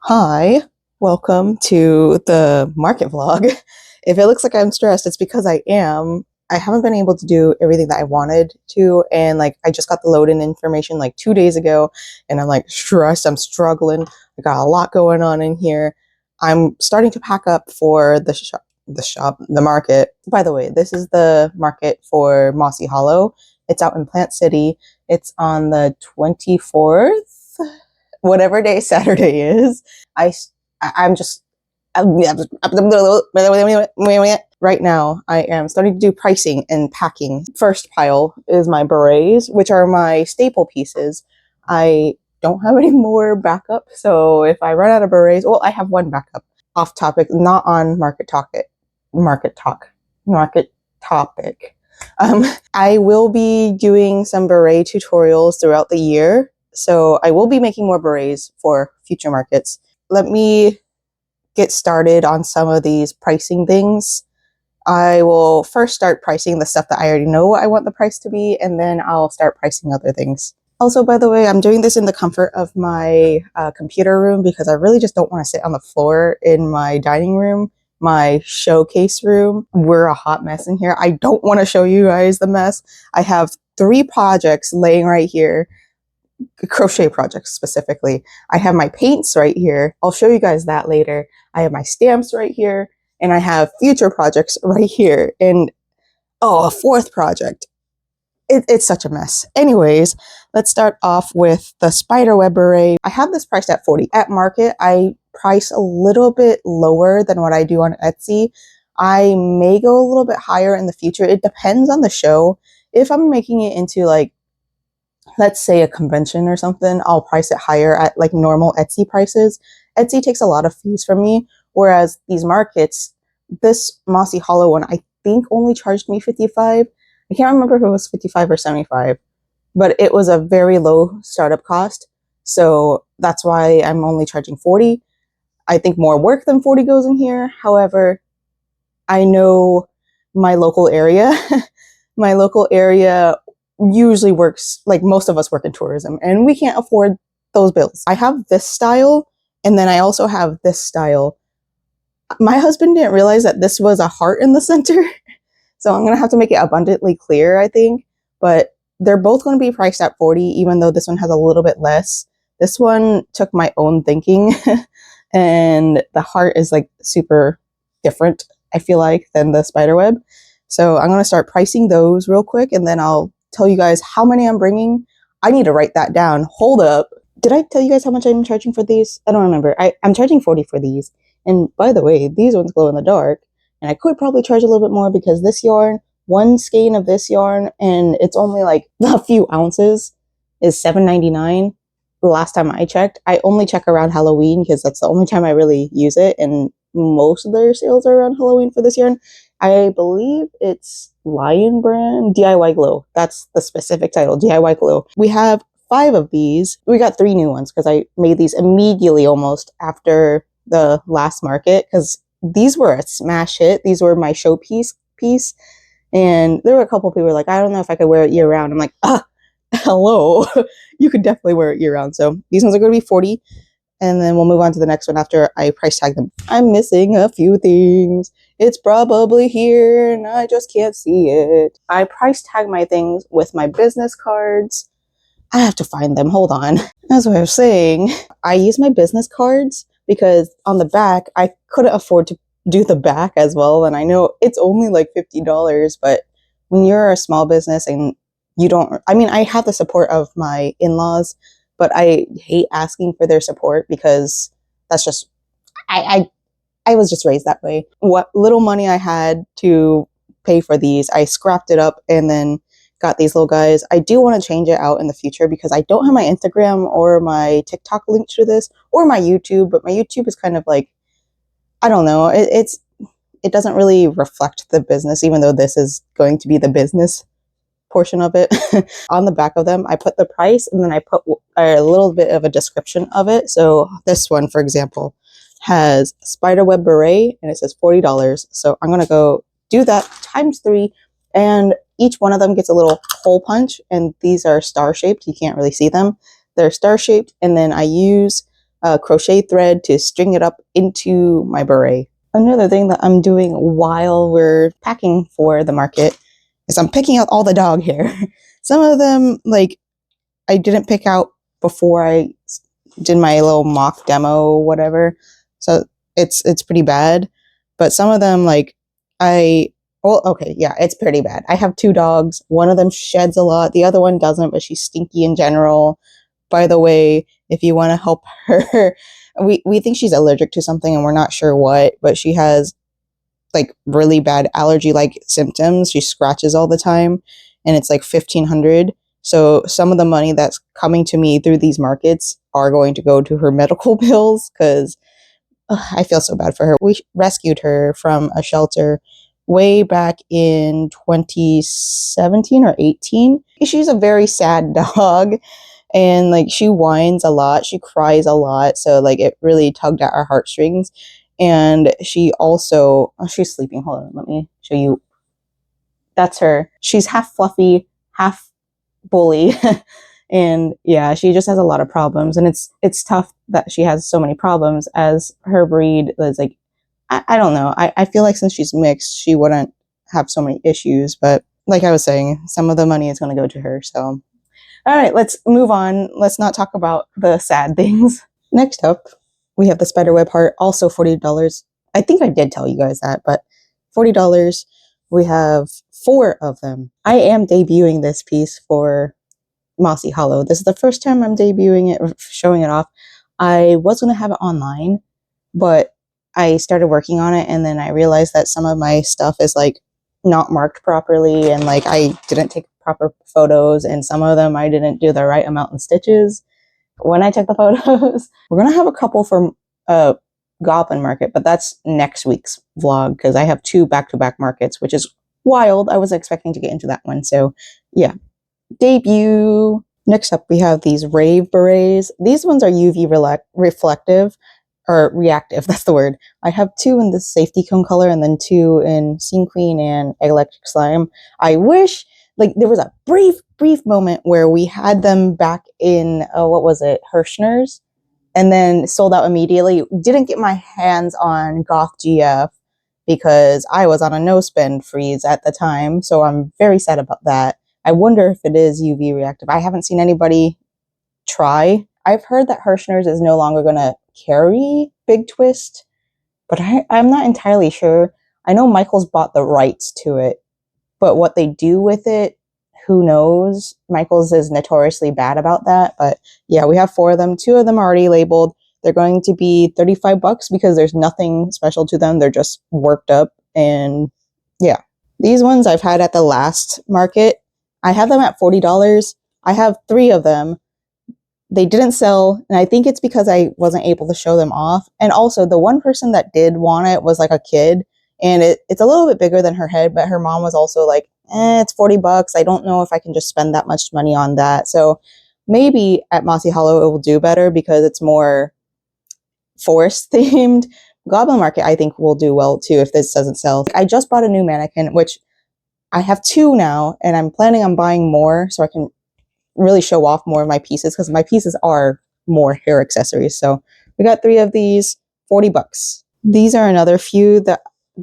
Hi, welcome to the market vlog. If it looks like I'm stressed, it's because I am. I haven't been able to do everything that I wanted to, and I just got the load-in information like 2 days ago, and I'm like stressed, I'm struggling. I got a lot going on in here. I'm starting to pack up for the market. By the way, this is the market for Mossy Hollow. It's out in Plant City. It's on the 24th, whatever day Saturday is. I'm just right now I am starting to do pricing and packing. First pile is my berets, which are my staple pieces. I don't have any more backup, so if I run out of berets, well, I have one backup. Off topic, not on market topic. I will be doing some beret tutorials throughout the year, so I will be making more berets for future markets. Let me get started on some of these pricing things. I will first start pricing the stuff that I already know I want the price to be, and then I'll start pricing other things. Also, by the way, I'm doing this in the comfort of my computer room because I really just don't want to sit on the floor in my dining room, my showcase room. We're a hot mess in here. I don't want to show you guys the mess. I have 3 projects laying right here. Crochet projects specifically. I have my paints right here. I'll show you guys that later. I have my stamps right here, and I have future projects right here. And oh, a 4th project. It's such a mess. Anyways, let's start off with the spiderweb beret. I have this priced at $40. At market, I price a little bit lower than what I do on Etsy. I may go a little bit higher in the future. It depends on the show. If I'm making it into let's say a convention or something, I'll price it higher at like normal Etsy prices. Etsy takes a lot of fees from me, whereas these markets, this Mossy Hollow one, I think only charged me $55. I can't remember if it was $55 or $75, but it was a very low startup cost. So that's why I'm only charging $40. I think more work than $40 goes in here. However, I know my local area, my local area usually works, like most of us work in tourism, and we can't afford those bills. I have this style, and then I also have this style. My husband didn't realize that this was a heart in the center, so I'm going to have to make it abundantly clear, I think. But they're both going to be priced at $40, even though this one has a little bit less. This one took my own thinking, and the heart is like super different, I feel like, than the spiderweb. So I'm going to start pricing those real quick, and then I'll tell you guys how many I'm bringing. I need to write that down. Hold up. Did I tell you guys how much I'm charging for these? I don't remember. I'm charging $40 for these. And by the way, these ones glow in the dark. And I could probably charge a little bit more because this yarn, one skein of this yarn, and it's only like a few ounces, is $7.99. The last time I checked, I only check around Halloween because that's the only time I really use it. And most of their sales are around Halloween for this yarn. I believe it's Lion Brand DIY Glow. That's the specific title, DIY Glow. We have 5 of these. We got 3 new ones because I made these immediately almost after the last market because these were a smash hit. These were my showpiece piece. And there were a couple people like, I don't know if I could wear it year round. I'm like, hello. You could definitely wear it year round. So these ones are going to be $40. And then we'll move on to the next one after I price tag them. I'm missing a few things. It's probably here and I just can't see it. I price tag my things with my business cards. I have to find them. Hold on. As I was saying, I use my business cards because on the back, I couldn't afford to do the back as well. And I know it's only like $50, but when you're a small business and you don't, I mean, I have the support of my in-laws, but I hate asking for their support because that's just, I was just raised that way. What little money I had to pay for these, I scrapped it up and then got these little guys. I do want to change it out in the future because I don't have my Instagram or my TikTok linked to this or my YouTube, but my YouTube is kind of like, I don't know, it doesn't really reflect the business, even though this is going to be the business portion of it. On the back of them, I put the price and then I put a little bit of a description of it. So this one, for example, has spiderweb beret and it says $40. So I'm going to go do that times 3, and each one of them gets a little hole punch, and these are star shaped. You can't really see them. They're star shaped, and then I use crochet thread to string it up into my beret. Another thing that I'm doing while we're packing for the market is I'm picking out all the dog hair. Some of them, like, I didn't pick out before I did my little mock demo, whatever. So it's pretty bad. But some of them, like, well, okay, yeah, it's pretty bad. I have 2 dogs. One of them sheds a lot. The other one doesn't, but she's stinky in general. By the way, if you want to help her, we think she's allergic to something and we're not sure what, but she has like really bad allergy-like symptoms. She scratches all the time and it's like $1,500. So some of the money that's coming to me through these markets are going to go to her medical bills because I feel so bad for her. We rescued her from a shelter way back in 2017 or 18. She's a very sad dog and like she whines a lot, she cries a lot, so like it really tugged at our heartstrings. And she also, oh, she's sleeping. Hold on, let me show you. That's her. She's half fluffy, half bully. And yeah, she just has a lot of problems, and it's tough that she has so many problems as her breed is like, I don't know. I feel like since she's mixed, she wouldn't have so many issues, but like I was saying, some of the money is going to go to her. So all right, let's move on. Let's not talk about the sad things. Next up, we have the spiderweb heart, also $40. I think I did tell you guys that, but $40. We have 4 of them. I am debuting this piece for Mossy Hollow. This is the first time I'm debuting it, showing it off. I was going to have it online, but I started working on it and then I realized that some of my stuff is like not marked properly and like I didn't take proper photos and some of them I didn't do the right amount in stitches when I took the photos. We're going to have a couple from Goblin Market, but that's next week's vlog because I have 2 back-to-back markets, which is wild. I wasn't expecting to get into that one. So yeah, debut. Next up, we have these Rave Berets. These ones are UV reflective or reactive. That's the word. I have 2 in the safety cone color and then 2 in Scene Queen and Electric Slime. I wish, like, there was a brief moment where we had them back in, what was it, Hirschner's, and then sold out immediately. Didn't get my hands on Goth GF because I was on a no-spend freeze at the time, so I'm very sad about that. I wonder if it is UV reactive. I haven't seen anybody try. I've heard that Hirschner's is no longer going to carry Big Twist, but I'm not entirely sure. I know Michael's bought the rights to it, but what they do with it, who knows? Michael's is notoriously bad about that, but yeah, we have 4 of them. 2 of them are already labeled. They're going to be $35 because there's nothing special to them. They're just worked up, and yeah. These ones I've had at the last market. I have them at $40. I have 3 of them. They didn't sell, and I think it's because I wasn't able to show them off. And also, the one person that did want it was like a kid, and it's a little bit bigger than her head, but her mom was also like, it's $40. I don't know if I can just spend that much money on that. So maybe at Mossy Hollow it will do better because it's more forest themed. Goblin Market I think will do well too if this doesn't sell. I just bought a new mannequin, which I have 2 now, and I'm planning on buying more so I can really show off more of my pieces because my pieces are more hair accessories. So we got 3 of these, $40. These are another few that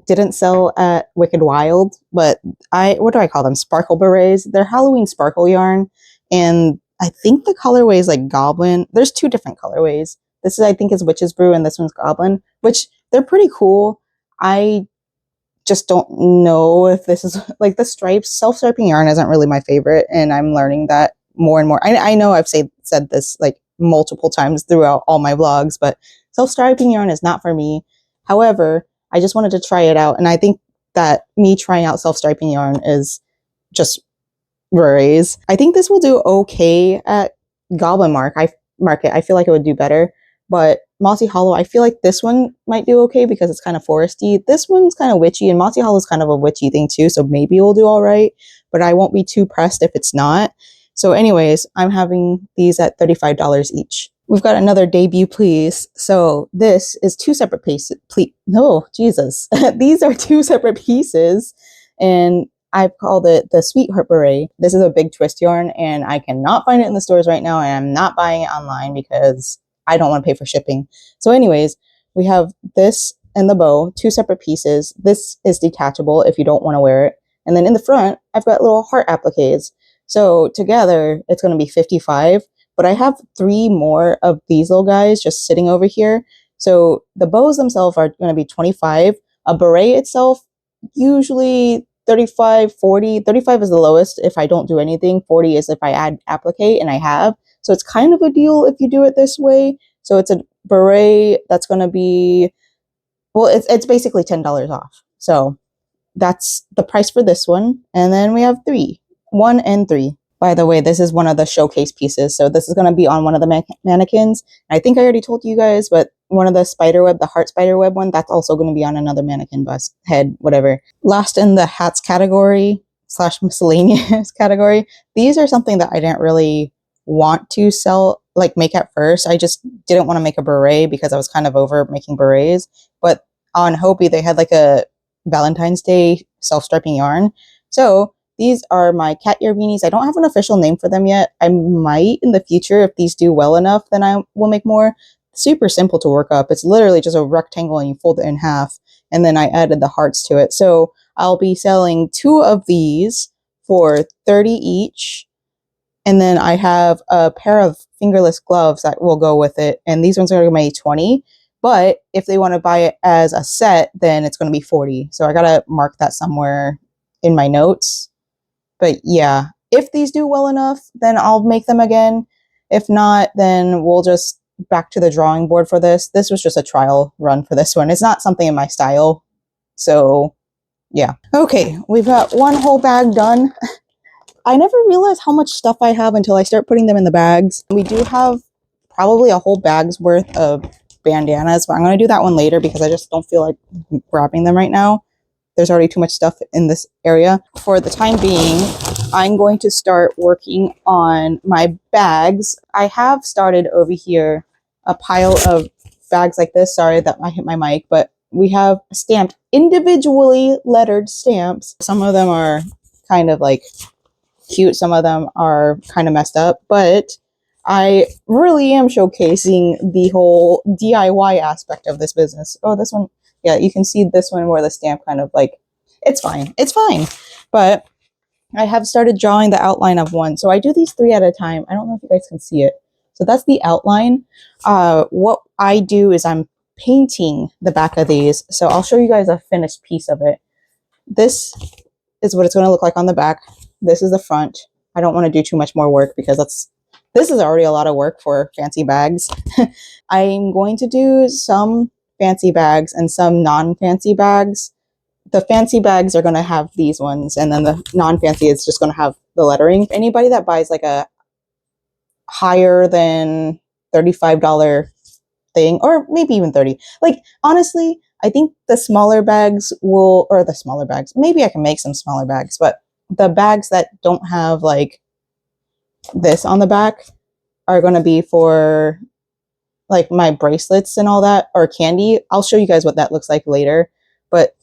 didn't sell at Wicked Wild, but what do I call them? Sparkle berets. They're Halloween sparkle yarn, and I think the colorway is like Goblin. There's 2 different colorways. This is, I think, is Witch's Brew, and this one's Goblin, which they're pretty cool. I just don't know if this is like the stripes. Self-striping yarn isn't really my favorite, and I'm learning that more and more. I know I've said this like multiple times throughout all my vlogs, but self-striping yarn is not for me. However, I just wanted to try it out, and I think that me trying out self-striping yarn is just berets. I think this will do okay at Goblin Market. I feel like it would do better, but Mossy Hollow, I feel like this one might do okay because it's kind of foresty. This one's kind of witchy, and Mossy Hollow is kind of a witchy thing too, so maybe it will do all right, but I won't be too pressed if it's not. So anyways, I'm having these at $35 each. We've got another debut piece. So this is 2 separate pieces. No, Jesus. These are 2 separate pieces, and I've called it the Sweetheart Beret. This is a Big Twist yarn, and I cannot find it in the stores right now, and I'm not buying it online because I don't want to pay for shipping. So anyways, we have this and the bow, two separate pieces. This is detachable if you don't want to wear it. And then in the front, I've got little heart appliques. So together, it's going to be 55. But I have 3 more of these little guys just sitting over here. So the bows themselves are going to be 25. A beret itself, usually 35, 40. 35 is the lowest if I don't do anything. 40 is if I add applique, and I have. So it's kind of a deal if you do it this way. So it's a beret that's going to be, well, it's basically $10 off. So that's the price for this one. And then we have 3, 1 and 3. By the way, this is one of the showcase pieces. So this is going to be on one of the mannequins. I think I already told you guys, but one of the spiderweb, the heart spiderweb one, that's also going to be on another mannequin bust, head, whatever. Last in the hats category / miscellaneous category, these are something that I didn't really want to sell, like make at first. I just didn't want to make a beret because I was kind of over making berets. But on Hopi, they had like a Valentine's Day self-striping yarn. So these are my cat ear beanies. I don't have an official name for them yet. I might in the future. If these do well enough, then I will make more. Super simple to work up. It's literally just a rectangle and you fold it in half. And then I added the hearts to it. So I'll be selling 2 of these for 30 each. And then I have a pair of fingerless gloves that will go with it. And these ones are going to be 20. But if they want to buy it as a set, then it's going to be 40. So I got to mark that somewhere in my notes. But yeah, if these do well enough, then I'll make them again. If not, then we'll just back to the drawing board for this. This was just a trial run for this one. It's not something in my style. So yeah. Okay, we've got one whole bag done. I never realized how much stuff I have until I start putting them in the bags. We do have probably a whole bag's worth of bandanas, but I'm going to do that one later because I just don't feel like grabbing them right now. There's already too much stuff in this area. For the time being, I'm going to start working on my bags. I have started over here a pile of bags like this. Sorry that I hit my mic, but we have stamped, individually lettered stamps. Some of them are kind of like cute. Some of them are kind of messed up, but I really am showcasing the whole DIY aspect of this business. Oh, this one. Yeah, you can see this one where the stamp kind of like, it's fine. It's fine. But I have started drawing the outline of one. So I do these 3 at a time. I don't know if you guys can see it. So that's the outline. What I do is I'm painting the back of these. So I'll show you guys a finished piece of it. This is what it's going to look like on the back. This is the front. I don't want to do too much more work because this is already a lot of work for fancy bags. I'm going to do some fancy bags and some non-fancy bags. The fancy bags are going to have these ones, and then the non-fancy is just going to have the lettering. Anybody that buys like a higher than $35 thing, or maybe even 30, like honestly, I think the smaller bags will, or the smaller bags, maybe I can make some smaller bags, but the bags that don't have like this on the back are going to be for like my bracelets and all that, or candy. I'll show you guys what that looks like later, but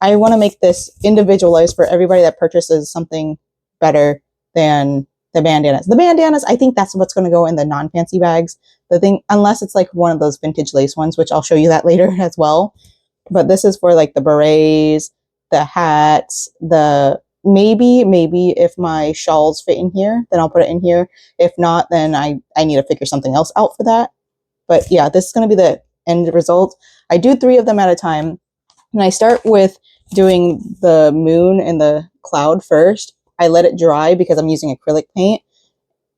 I want to make this individualized for everybody that purchases something better than the bandanas. The bandanas, I think that's what's going to go in the non-fancy bags. The thing, unless it's like one of those vintage lace ones, which I'll show you that later as well. But this is for like the berets, the hats, the maybe if my shawls fit in here, then I'll put it in here. If not, then I need to figure something else out for that. But yeah, this is going to be the end result. I do 3 of them at a time. And I start with doing the moon and the cloud first. I let it dry because I'm using acrylic paint.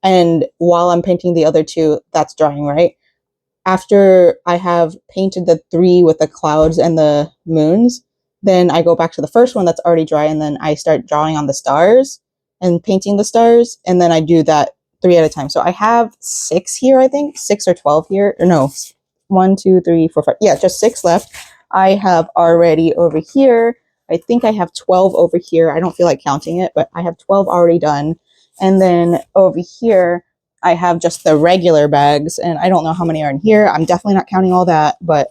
And while I'm painting the other 2, that's drying, right? After I have painted the 3 with the clouds and the moons, then I go back to the first one that's already dry, and then I start drawing on the stars and painting the stars, and then I do that 3 at a time. So I have 6 here, I think, 6 or 12 here, or no, 1, 2, 3, 4, 5. Yeah, just 6 left. I have already over here, I think I have 12 over here. I don't feel like counting it, but I have 12 already done. And then over here, I have just the regular bags, and I don't know how many are in here. I'm definitely not counting all that, but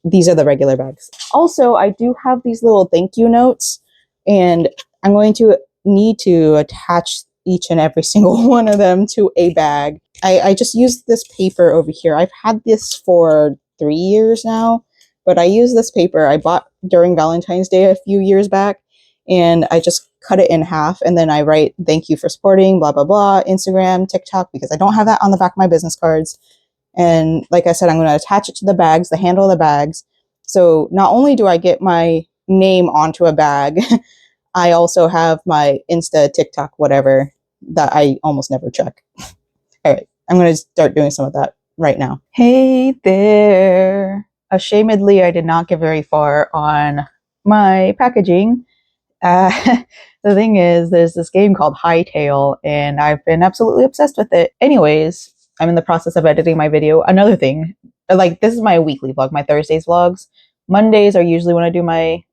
these are the regular bags. Also, I do have these little thank you notes, and I'm going to need to attach each and every single one of them to a bag. I just used this paper over here. I've had this for 3 years now, but I use this paper I bought during Valentine's Day a few years back, and I just cut it in half, and then I write thank you for supporting blah blah blah, Instagram, TikTok, because I don't have that on the back of my business cards. And like I said, I'm going to attach it to the bags, the handle of the bags. So not only do I get my name onto a bag, I also have my Insta, TikTok, whatever that I almost never check. All right, I'm going to start doing some of that right now. Hey there. Ashamedly, I did not get very far on my packaging. The thing is, there's this game called Hightail, and I've been absolutely obsessed with it. Anyways, I'm in the process of editing my video. Another thing, like, this is my weekly vlog, my Thursdays vlogs. Mondays are usually when I do my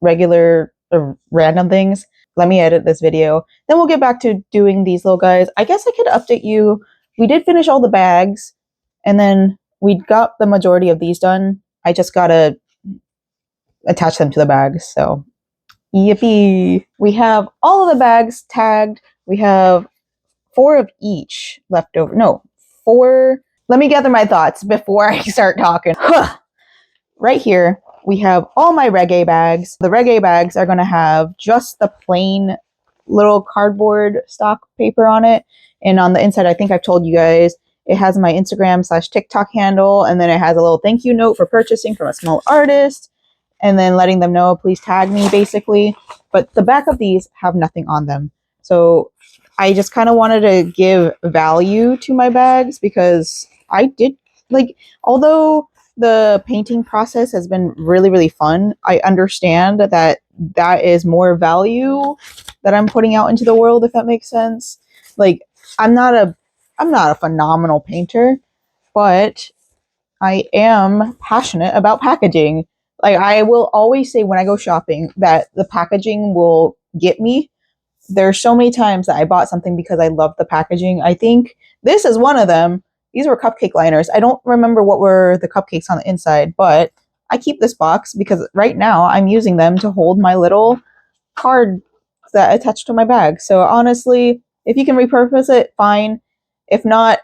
regular or random things. Let me edit this video. Then we'll get back to doing these little guys. I guess I could update you. We did finish all the bags, and then we got the majority of these done. I just gotta attach them to the bags, so yippee. We have all of the bags tagged. We have 4 of each left over. No, 4. Let me gather my thoughts before I start talking. Right here, we have all my reggae bags. The reggae bags are going to have just the plain little cardboard stock paper on it. And on the inside, I think I've told you guys, it has my Instagram/TikTok handle. And then it has a little thank you note for purchasing from a small artist. And then letting them know, please tag me, basically. But the back of these have nothing on them. So I just kind of wanted to give value to my bags, because I did, like, although the painting process has been really, really fun, I understand that that is more value that I'm putting out into the world, if that makes sense. Like, I'm not a phenomenal painter, but I am passionate about packaging. Like, I will always say when I go shopping that the packaging will get me. There's so many times that I bought something because I love the packaging. I think this is one of them. These were cupcake liners. I don't remember what were the cupcakes on the inside, but I keep this box because right now I'm using them to hold my little card that I attach to my bag. So honestly, if you can repurpose it, fine. If not,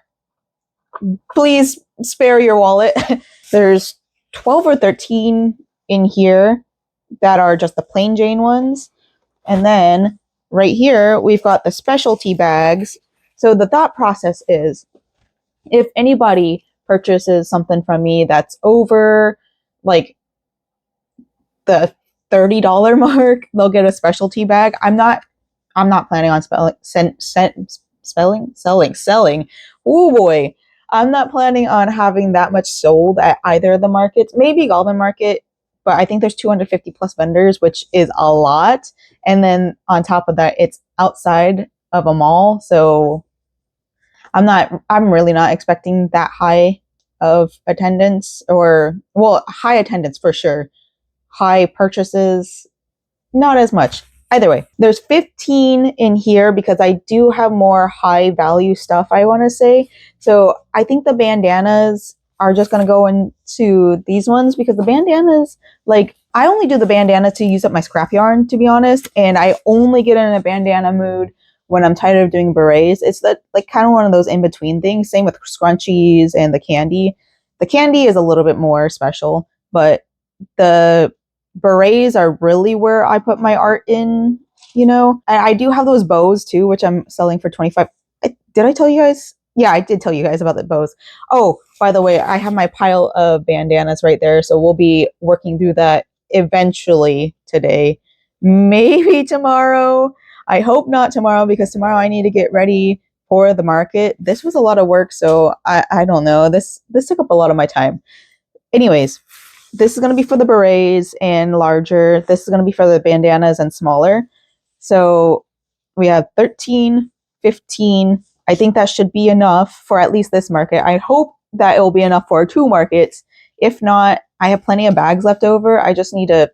please spare your wallet. There's 12 or 13 in here that are just the plain Jane ones. And then right here, we've got the specialty bags. So the thought process is, if anybody purchases something from me that's over like the $30 mark, they'll get a specialty bag. I'm not planning on selling. Oh boy. I'm not planning on having that much sold at either of the markets. Maybe Goblin Market, but I think there's 250 plus vendors, which is a lot. And then on top of that, it's outside of a mall. So I'm really not expecting that high of attendance, or, well, high attendance for sure. High purchases, not as much. Either way, there's 15 in here because I do have more high value stuff, I want to say. So I think the bandanas are just going to go into these ones, because the bandanas, like, I only do the bandana to use up my scrap yarn, to be honest. And I only get in a bandana mood when I'm tired of doing berets. It's that, like, kind of one of those in between things. Same with scrunchies and the candy. The candy is a little bit more special, but the berets are really where I put my art in, you know. I do have those bows too, which I'm selling for 25. Did I tell you guys? Yeah, I did tell you guys about the bows. Oh, by the way, I have my pile of bandanas right there, so we'll be working through that eventually today. Maybe tomorrow. I hope not tomorrow, because tomorrow I need to get ready for the market. This was a lot of work, so I don't know. This took up a lot of my time. Anyways, this is going to be for the berets and larger. This is going to be for the bandanas and smaller. So we have 13, 15. I think that should be enough for at least this market. I hope that it will be enough for 2 markets. If not, I have plenty of bags left over. I just need to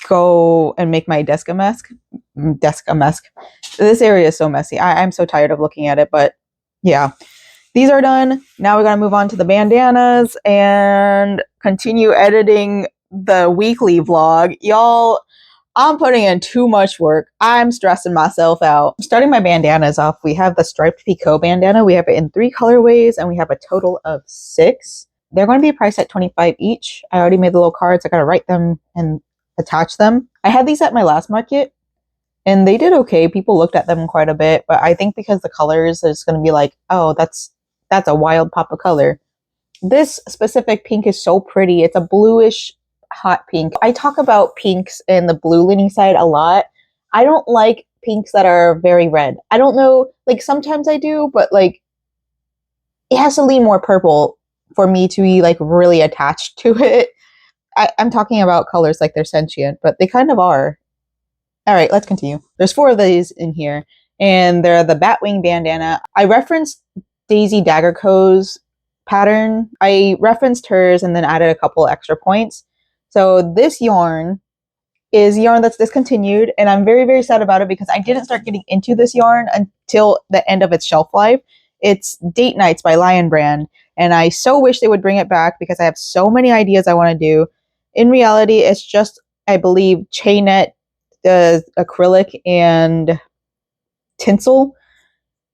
go and make my desk a mess. This area is so messy. I'm so tired of looking at it, but yeah. These are done. Now we're going to move on to the bandanas and continue editing the weekly vlog. Y'all, I'm putting in too much work. I'm stressing myself out. Starting my bandanas off, we have the striped Picot bandana. We have it in 3 colorways and we have a total of 6. They're going to be priced at $25 each. I already made the little cards. I got to write them and attach them. I had these at my last market and they did okay. People looked at them quite a bit, but I think because the colors is going to be like, oh, that's a wild pop of color. This specific pink is so pretty. It's a bluish hot pink. I talk about pinks in the blue leaning side a lot. I don't like pinks that are very red. I don't know, like sometimes I do, but like it has to lean more purple for me to be like really attached to it. I'm talking about colors like they're sentient, but they kind of are. All right, let's continue. There's 4 of these in here, and they're the Batwing bandana. I referenced Daisy Dagger Co.'s pattern. I referenced hers and then added a couple extra points. So this yarn is yarn that's discontinued, and I'm very, very sad about it because I didn't start getting into this yarn until the end of its shelf life. It's Date Nights by Lion Brand, and I so wish they would bring it back because I have so many ideas I want to do. In reality, it's just, I believe, chainette, the acrylic, and tinsel.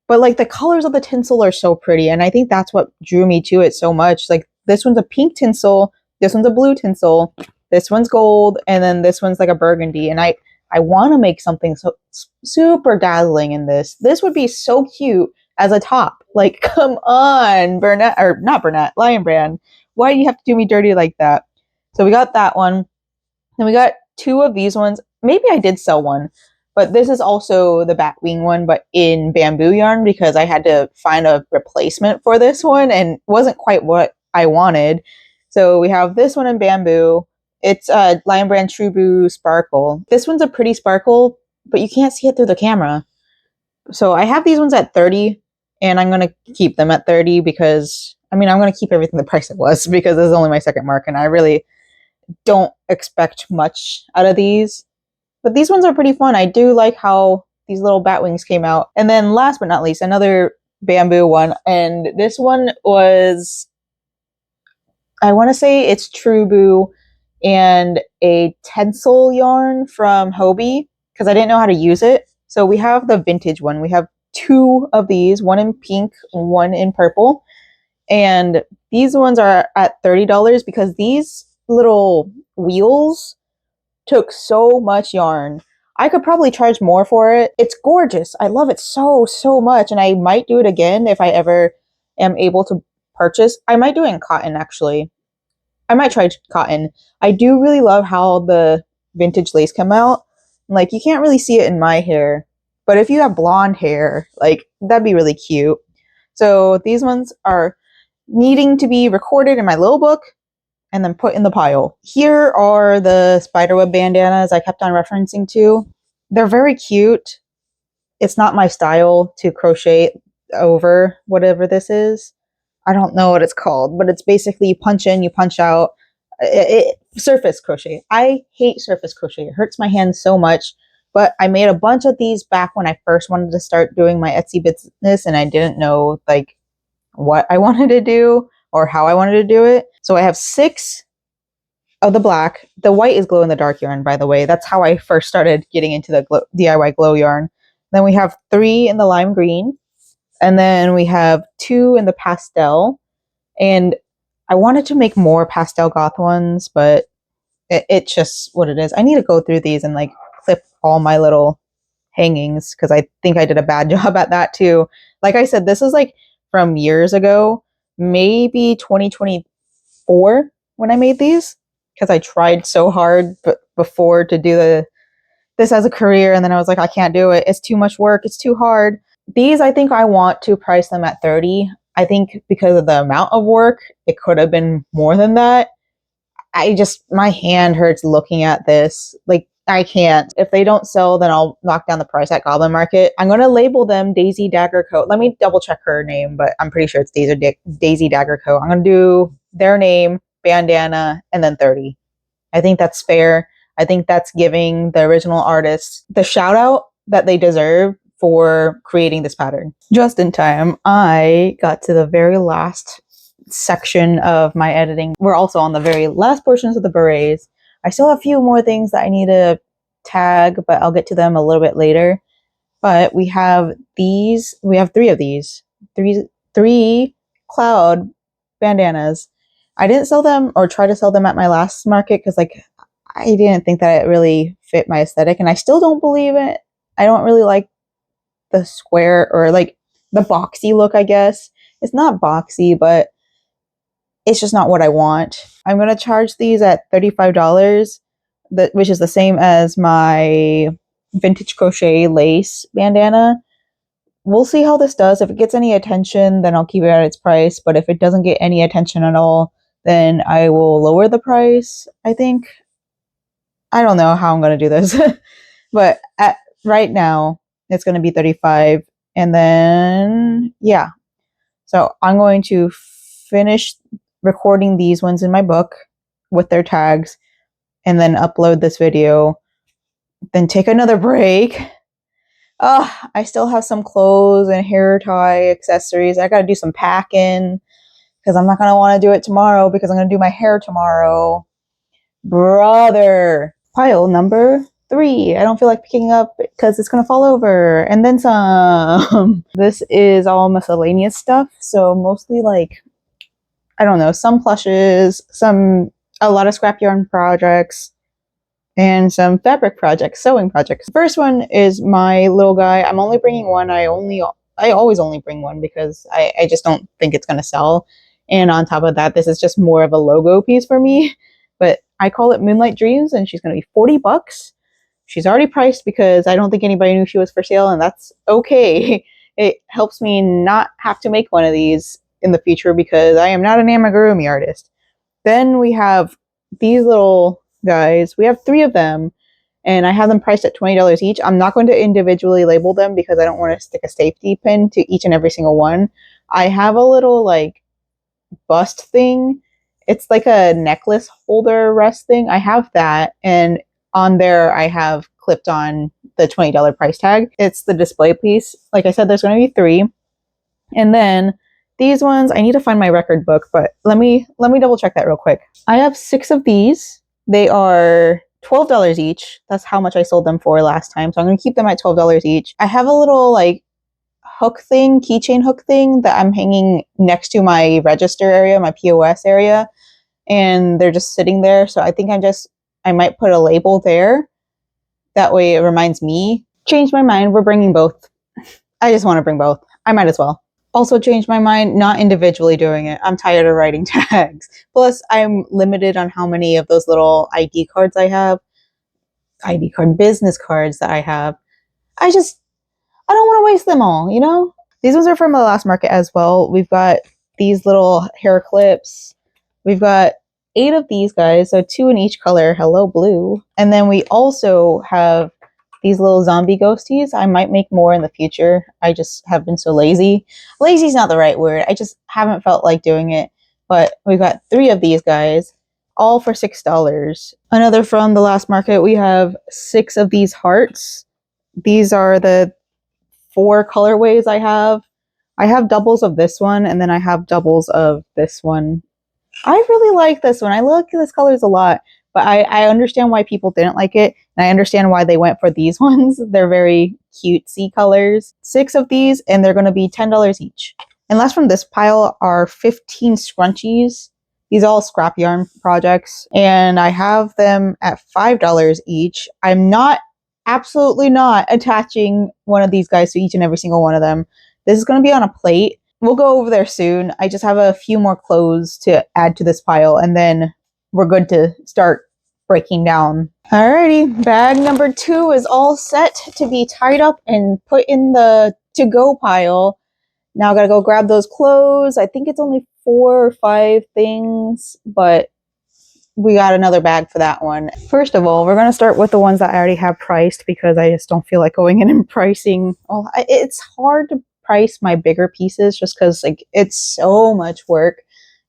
But like the colors of the tinsel are so pretty, and I think that's what drew me to it so much. Like this one's a pink tinsel, this one's a blue tinsel, this one's gold, and then this one's like a burgundy. And I want to make something so super dazzling in this. This would be so cute as a top. Like, come on, Burnett, or not Burnett, Lion Brand. Why do you have to do me dirty like that? So we got that one. Then we got 2 of these ones. Maybe I did sell one, but this is also the Batwing one, but in bamboo yarn because I had to find a replacement for this one and wasn't quite what I wanted. So we have this one in bamboo. It's Lion Brand True Blue Sparkle. This one's a pretty sparkle, but you can't see it through the camera. So I have these ones at 30, and I'm going to keep them at 30 because, I mean, I'm going to keep everything the price it was because this is only my second mark, and I really don't expect much out of these. But these ones are pretty fun. I do like how these little bat wings came out. And then last but not least, another bamboo one. And this one was, I want to say it's True Blue and a Tencel yarn from Hobie because I didn't know how to use it. So we have the vintage one. We have 2 of these, one in pink, one in purple. And these ones are at $30 because these little wheels took so much yarn. I could probably charge more for it. It's gorgeous. I love it so, so much. And I might do it again if I ever am able to purchase. I might do it in cotton, actually. I might try cotton. I do really love how the vintage lace come out. Like, you can't really see it in my hair. But if you have blonde hair, like, that'd be really cute. So these ones are needing to be recorded in my little book and then put in the pile. Here are the spiderweb bandanas I kept on referencing to. They're very cute. It's not my style to crochet over whatever this is. I don't know what it's called, but it's basically you punch in, you punch out. Surface crochet. I hate surface crochet. It hurts my hands so much. But I made a bunch of these back when I first wanted to start doing my Etsy business, and I didn't know like what I wanted to do or how I wanted to do it. So I have 6 of the black. The white is glow in the dark yarn, by the way. That's how I first started getting into the DIY glow yarn. Then we have 3 in the lime green. And then we have 2 in the pastel. And I wanted to make more pastel goth ones, but it's just what it is. I need to go through these and like clip all my little hangings because I think I did a bad job at that too. Like I said, this is like from years ago, maybe 2024 when I made these because I tried so hard before to do this as a career, and then I was like, I can't do it. It's too much work. It's too hard. These, I think I want to price them at 30. I think because of the amount of work, it could have been more than that. My hand hurts looking at this. Like, I can't. If they don't sell, then I'll knock down the price at Goblin Market. I'm going to label them Daisy Dagger Co. Let me double check her name, but I'm pretty sure it's Daisy Dagger Co. I'm going to do their name, bandana, and then 30. I think that's fair. I think that's giving the original artists the shout out that they deserve for creating this pattern. Just in time, I got to the very last section of my editing. We're also on the very last portions of the berets. I still have a few more things that I need to tag, but I'll get to them a little bit later. But we have these, we have three of these, three cloud bandanas. I didn't sell them or try to sell them at my last market because like I didn't think that it really fit my aesthetic, and I still don't believe it. I don't really like the square or like the boxy look, I guess. It's not boxy, but it's just not what I want. I'm going to charge these at $35, which is the same as my vintage crochet lace bandana. We'll see how this does. If it gets any attention, then I'll keep it at its price. But if it doesn't get any attention at all, then I will lower the price, I think. I don't know how I'm going to do this. But right now, it's going to be 35. And then, yeah. So I'm going to finish recording these ones in my book with their tags and then upload this video. Then take another break. I still have some clothes and hair tie accessories. I got to do some packing because I'm not going to want to do it tomorrow because I'm going to do my hair tomorrow. Brother. Pile number 3. I don't feel like picking up because it's going to fall over. And then some. This is all miscellaneous stuff. So mostly like, I don't know, some plushes, a lot of scrap yarn projects, and some fabric projects, sewing projects. The first one is my little guy. I'm only bringing one. I always only bring one because I just don't think it's going to sell. And on top of that, this is just more of a logo piece for me. But I call it Moonlight Dreams, and she's going to be $40. She's already priced because I don't think anybody knew she was for sale, and that's okay. It helps me not have to make one of these in the future because I am not an amigurumi artist. Then we have these little guys. We have 3 of them, and I have them priced at $20 each. I'm not going to individually label them because I don't want to stick a safety pin to each and every single one. I have a little like bust thing. It's like a necklace holder rest thing. I have that, and on there I have clipped on the $20 price tag. It's the display piece. Like I said, there's going to be 3. And then these ones, I need to find my record book, but let me double check that real quick. I have 6 of these. They are $12 each. That's how much I sold them for last time. So I'm going to keep them at $12 each. I have a little like hook thing, keychain hook thing that I'm hanging next to my register area, my POS area. And they're just sitting there. So I think I might put a label there. That way it reminds me. Change my mind. We're bringing both. I just want to bring both. I might as well. Also changed my mind, not individually doing it. I'm tired of writing tags. Plus, I'm limited on how many of those little ID cards I have. ID card business cards that I have. I don't want to waste them all, you know? These ones are from the last market as well. We've got these little hair clips. We've got 8 of these guys, so 2 in each color. Hello, blue. And then we also have these little zombie ghosties. I might make more in the future. I just have been so lazy. Lazy's not the right word. I just haven't felt like doing it. But we've got 3 of these guys, all for $6. Another from the last market, we have 6 of these hearts. These are the 4 colorways I have. I have doubles of this one, and then I have doubles of this one. I really like this one. I like this colors a lot. But I understand why people didn't like it, and I understand why they went for these ones. They're very cutesy colors. 6 of these, and they're going to be $10 each. And last from this pile are 15 scrunchies. These are all scrap yarn projects, and I have them at $5 each. I'm absolutely not attaching one of these guys to each and every single one of them. This is going to be on a plate. We'll go over there soon. I just have a few more clothes to add to this pile, and then we're good to start breaking down. Alrighty, bag number 2 is all set to be tied up and put in the to-go pile. Now I gotta go grab those clothes. I think it's only 4 or 5 things, but we got another bag for that one. First of all, we're gonna start with the ones that I already have priced because I just don't feel like going in and pricing. Well, it's hard to price my bigger pieces just because like it's so much work,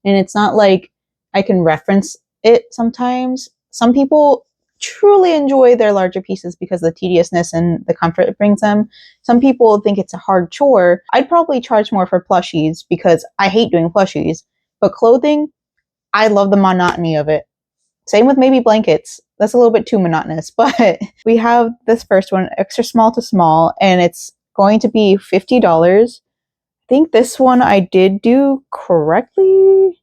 and it's not like I can reference it sometimes. Some people truly enjoy their larger pieces because of the tediousness and the comfort it brings them. Some people think it's a hard chore. I'd probably charge more for plushies because I hate doing plushies. But clothing, I love the monotony of it. Same with maybe blankets. That's a little bit too monotonous, but we have this first one, extra small to small, and it's going to be $50. I think this one I did do correctly.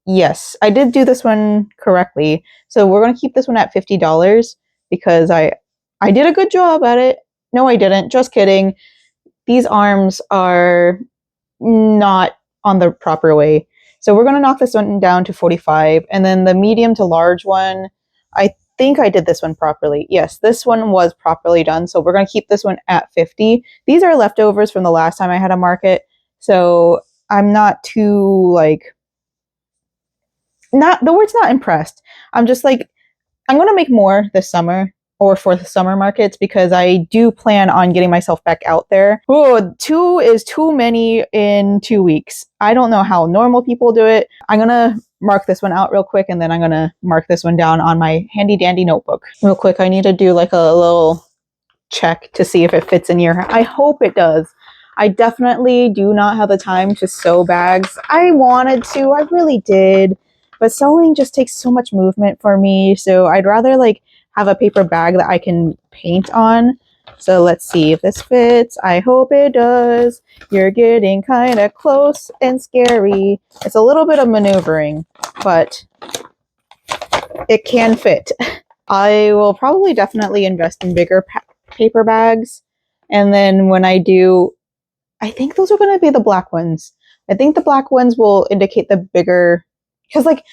Yes, I did do this one correctly. So we're going to keep this one at $50 because I did a good job at it. No, I didn't. Just kidding. These arms are not on the proper way. So we're going to knock this one down to 45, and then the medium to large one, I think I did this one properly. Yes, this one was properly done. So we're going to keep this one at 50. These are leftovers from the last time I had a market. So I'm not too like, not, the word's not impressed. I'm just like, I'm going to make more this summer or for the summer markets because I do plan on getting myself back out there. Oh, 2 is too many in 2 weeks. I don't know how normal people do it. I'm going to mark this one out real quick, and then I'm going to mark this one down on my handy dandy notebook. Real quick, I need to do like a little check to see if it fits in here. I hope it does. I definitely do not have the time to sew bags. I wanted to, I really did, but sewing just takes so much movement for me. So I'd rather like have a paper bag that I can paint on. So let's see if this fits. I hope it does. You're getting kind of close and scary. It's a little bit of maneuvering, but it can fit. I will probably definitely invest in bigger paper bags. And then when I do, I think those are going to be the black ones. I think the black ones will indicate the bigger, because like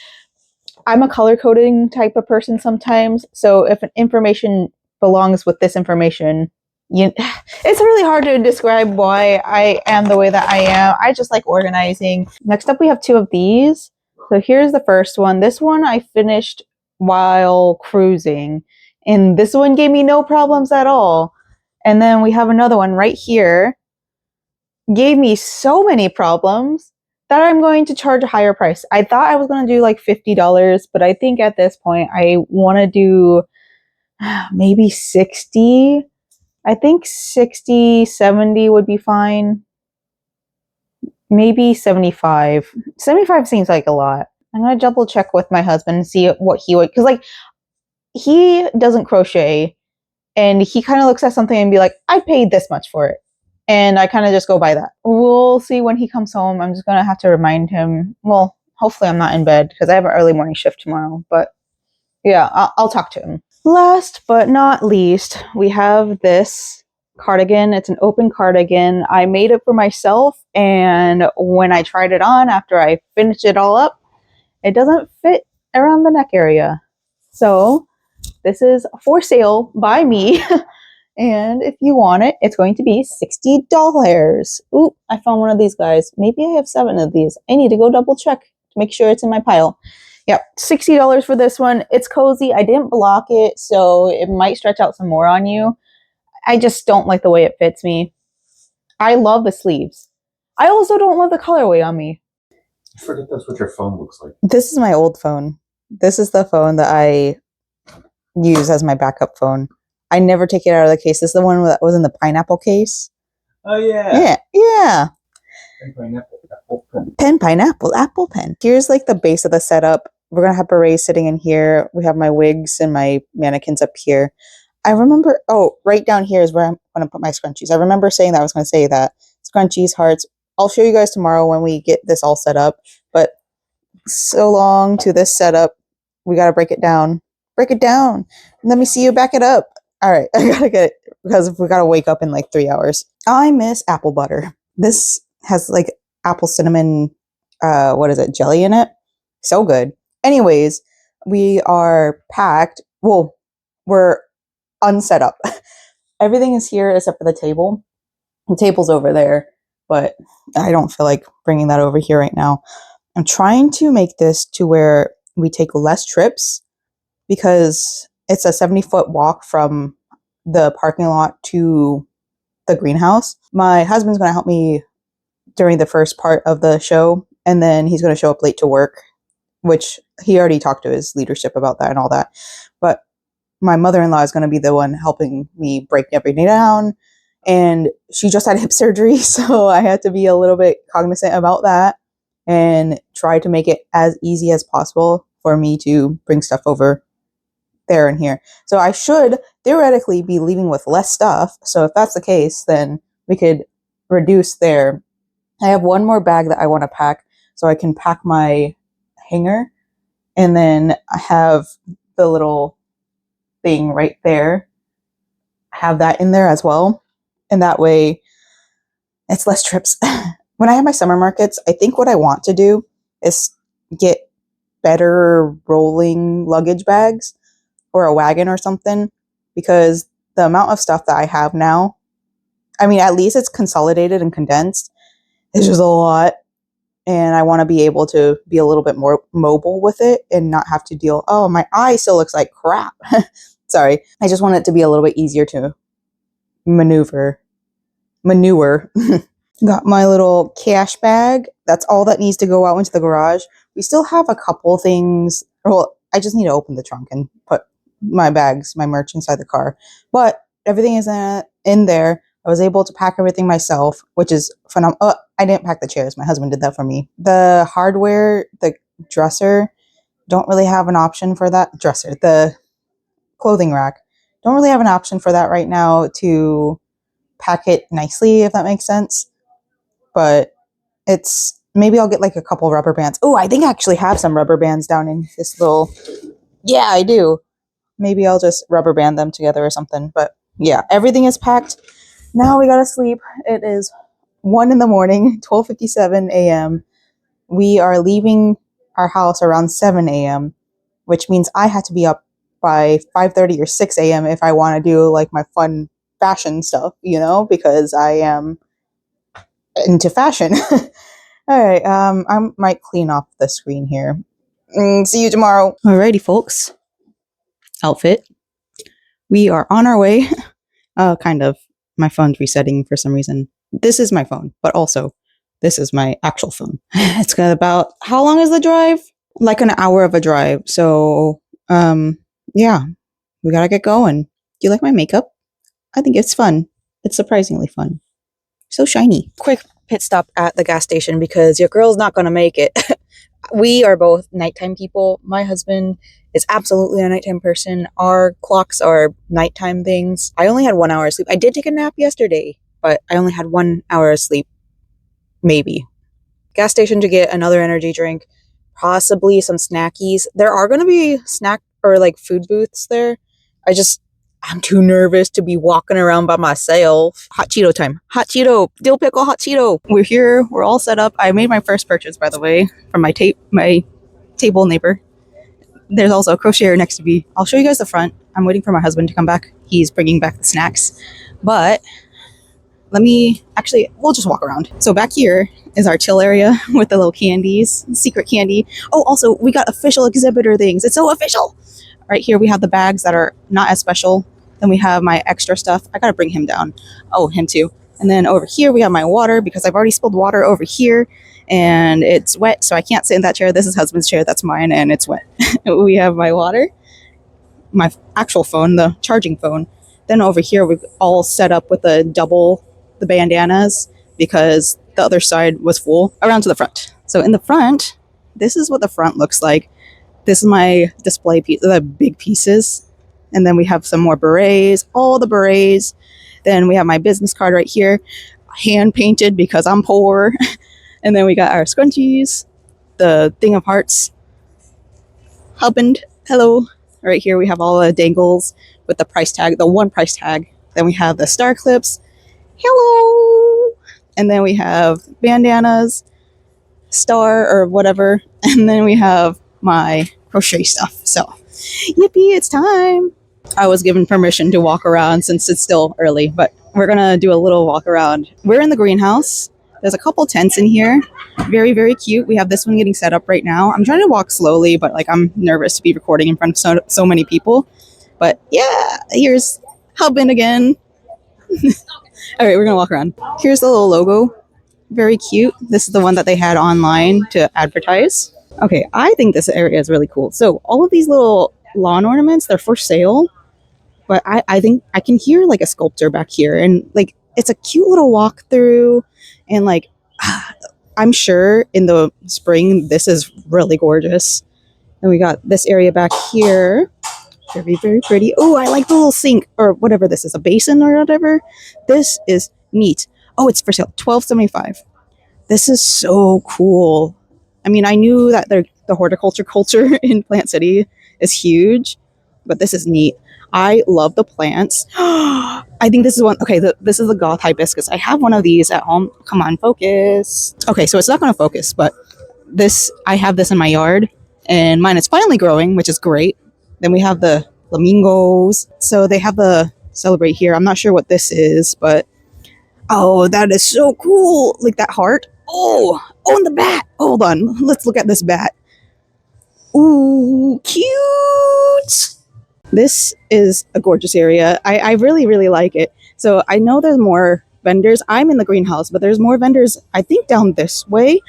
I'm a color coding type of person sometimes. So if an information belongs with this information, it's really hard to describe why I am the way that I am. I just like organizing. Next up, we have 2 of these. So here's the first one. This one I finished while cruising, and this one gave me no problems at all. And then we have another one right here. Gave me so many problems that I'm going to charge a higher price. I thought I was going to do like $50, but I think at this point I want to do maybe 60. I think 60, 70 would be fine. Maybe 75. 75 seems like a lot. I'm going to double check with my husband and see what he would, because like he doesn't crochet, and he kind of looks at something and be like, I paid this much for it. And I kind of just go by that. We'll see when he comes home. I'm just going to have to remind him. Well, hopefully I'm not in bed because I have an early morning shift tomorrow. But yeah, I'll talk to him. Last but not least, we have this cardigan. It's an open cardigan. I made it for myself. And when I tried it on, after I finished it all up, it doesn't fit around the neck area. So this is for sale by me. And if you want it, it's going to be $60. Ooh, I found one of these guys. Maybe I have 7 of these. I need to go double check to make sure it's in my pile. Yep, $60 for this one. It's cozy. I didn't block it, so it might stretch out some more on you. I just don't like the way it fits me. I love the sleeves. I also don't love the colorway on me. I forget that's what your phone looks like. This is my old phone. This is the phone that I use as my backup phone. I never take it out of the case. This is the one that was in the pineapple case. Oh, yeah. Yeah. Pen, pineapple, apple pen. Pen, pineapple, apple pen. Here's like the base of the setup. We're going to have berets sitting in here. We have my wigs and my mannequins up here. I remember, right down here is where I'm going to put my scrunchies. I remember saying that I was going to say that. Scrunchies, hearts. I'll show you guys tomorrow when we get this all set up. But so long to this setup. We got to break it down. Break it down. Let me see you back it up. All right, I gotta get it because we gotta wake up in like 3 hours. I miss apple butter. This has like apple cinnamon, jelly in it. So good. Anyways, we are packed. Well, we're unset up. Everything is here except for the table. The table's over there, but I don't feel like bringing that over here right now. I'm trying to make this to where we take less trips because it's a 70-foot walk from the parking lot to the greenhouse. My husband's going to help me during the first part of the show, and then he's going to show up late to work, which he already talked to his leadership about that and all that. But my mother-in-law is going to be the one helping me break everything down, and she just had hip surgery, so I had to be a little bit cognizant about that and try to make it as easy as possible for me to bring stuff over. there and here. So I should theoretically be leaving with less stuff. So if that's the case, then we could reduce there. I have one more bag that I want to pack, so I can pack my hanger, and then I have the little thing right there. Have that in there as well, and that way it's less trips. When I have my summer markets, I think what I want to do is get better rolling luggage bags or a wagon or something, because the amount of stuff that I have now, I mean, at least it's consolidated and condensed. It's just a lot, and I want to be able to be a little bit more mobile with it and not have to deal, oh, my eye still looks like crap. Sorry. I just want it to be a little bit easier to maneuver. Got my little cash bag. That's all that needs to go out into the garage. We still have a couple things. Well, I just need to open the trunk and put my bags, my merch inside the car. But everything is in there. I was able to pack everything myself, which is phenomenal. Oh, I didn't pack the chairs. My husband did that for me. The hardware, the dresser, don't really have an option for that. Dresser, the clothing rack. Don't really have an option for that right now to pack it nicely, if that makes sense. But it's, maybe I'll get like a couple rubber bands. Oh, I think I actually have some rubber bands down in this little, yeah, I do. Maybe I'll just rubber band them together or something. But yeah, everything is packed. Now we gotta sleep. It is 1 in the morning, 12:57 a.m. We are leaving our house around 7 a.m., which means I had to be up by 5:30 or 6 a.m. if I want to do like my fun fashion stuff, because I am into fashion. All right, I might clean off the screen here. See you tomorrow. Alrighty, folks. Outfit. We are on our way. Kind of. My phone's resetting for some reason. This is my phone, but also this is my actual phone. It's got about, how long is the drive? Like an hour of a drive. So, yeah, we gotta get going. Do you like my makeup? I think it's fun. It's surprisingly fun. So shiny. Quick pit stop at the gas station because your girl's not gonna make it. We are both nighttime people. My husband is absolutely a nighttime person. Our clocks are nighttime things. I only had 1 hour of sleep. I did take a nap yesterday, but I only had 1 hour of sleep. Maybe. Gas station to get another energy drink, possibly some snackies. There are going to be snack or like food booths there. I'm too nervous to be walking around by myself. Hot Cheeto time. Hot Cheeto. Dill pickle hot Cheeto. We're here. We're all set up. I made my first purchase, by the way, from my table neighbor. There's also a crocheter next to me. I'll show you guys the front. I'm waiting for my husband to come back. He's bringing back the snacks. But we'll just walk around. So back here is our chill area with the little candies, secret candy. Oh, also, we got official exhibitor things. It's so official. Right here, we have the bags that are not as special. Then we have my extra stuff. I gotta bring him down. Oh, him too. And then over here, we have my water because I've already spilled water over here and it's wet, so I can't sit in that chair. This is husband's chair. That's mine, and it's wet. We have my water, my actual phone, the charging phone. Then over here, we've all set up with the bandanas because the other side was full. Around to the front. So in the front, this is what the front looks like. This is my display piece, the big pieces. And then we have some more berets, all the berets. Then we have my business card right here, hand painted because I'm poor. And then we got our scrunchies, the thing of hearts, husband, hello. Right here we have all the dangles with the price tag, the one price tag. Then we have the star clips, hello. And then we have bandanas, star or whatever. And then we have my crochet stuff. So, yippee, it's time. I was given permission to walk around since it's still early, but we're gonna do a little walk around. We're in the greenhouse. There's a couple tents in here. Very, very cute. We have this one getting set up right now. I'm trying to walk slowly, but I'm nervous to be recording in front of so many people. But yeah, here's husband again. All right, we're gonna walk around. Here's the little logo. Very cute. This is the one that they had online to advertise. Okay, I think this area is really cool. So all of these little lawn ornaments, they're for sale. But I think I can hear like a sculptor back here. And it's a cute little walkthrough. And I'm sure in the spring, this is really gorgeous. And we got this area back here. Very, very pretty. Oh, I like the little sink or whatever this is, a basin or whatever. This is neat. Oh, it's for sale, $12.75. This is so cool. I mean, I knew that the horticulture culture in Plant City is huge, but this is neat. I love the plants. I think this is one. Okay, this is the goth hibiscus. I have one of these at home. Come on, focus. Okay, so it's not going to focus, but I have this in my yard, and mine is finally growing, which is great. Then we have the flamingos. So they have the celebrate here. I'm not sure what this is, but oh, that is so cool. Like that heart. Oh, and the bat. Hold on. Let's look at this bat. Ooh, cute. This is a gorgeous area. I really, really like it. So I know there's more vendors. I'm in the greenhouse, but there's more vendors, I think, down this way.